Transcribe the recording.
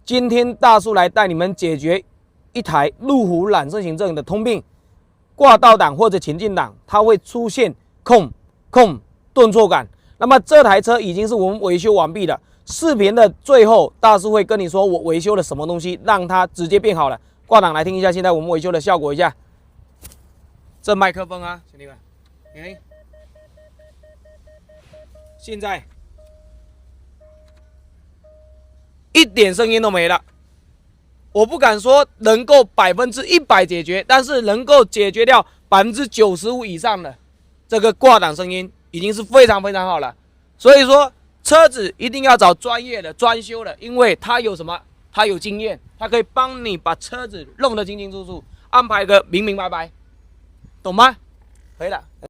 今天大叔来带你们解决一台路虎揽胜行政的通病，挂倒档或者前进档，它会出现空顿挫感。那么这台车已经是我们维修完毕了。视频的最后，大叔会跟你说我维修了什么东西，让它直接变好了。挂档来听一下，现在我们维修的效果一下。这麦克风啊，兄弟们，现在一点声音都没了。我不敢说能够100%解决，但是能够解决掉95%以上的这个挂档声音，已经是非常好了。所以说，车子一定要找专业的、专修的，因为他有什么？他有经验，他可以帮你把车子弄得清清楚楚，安排个明明白白，懂吗？可以了。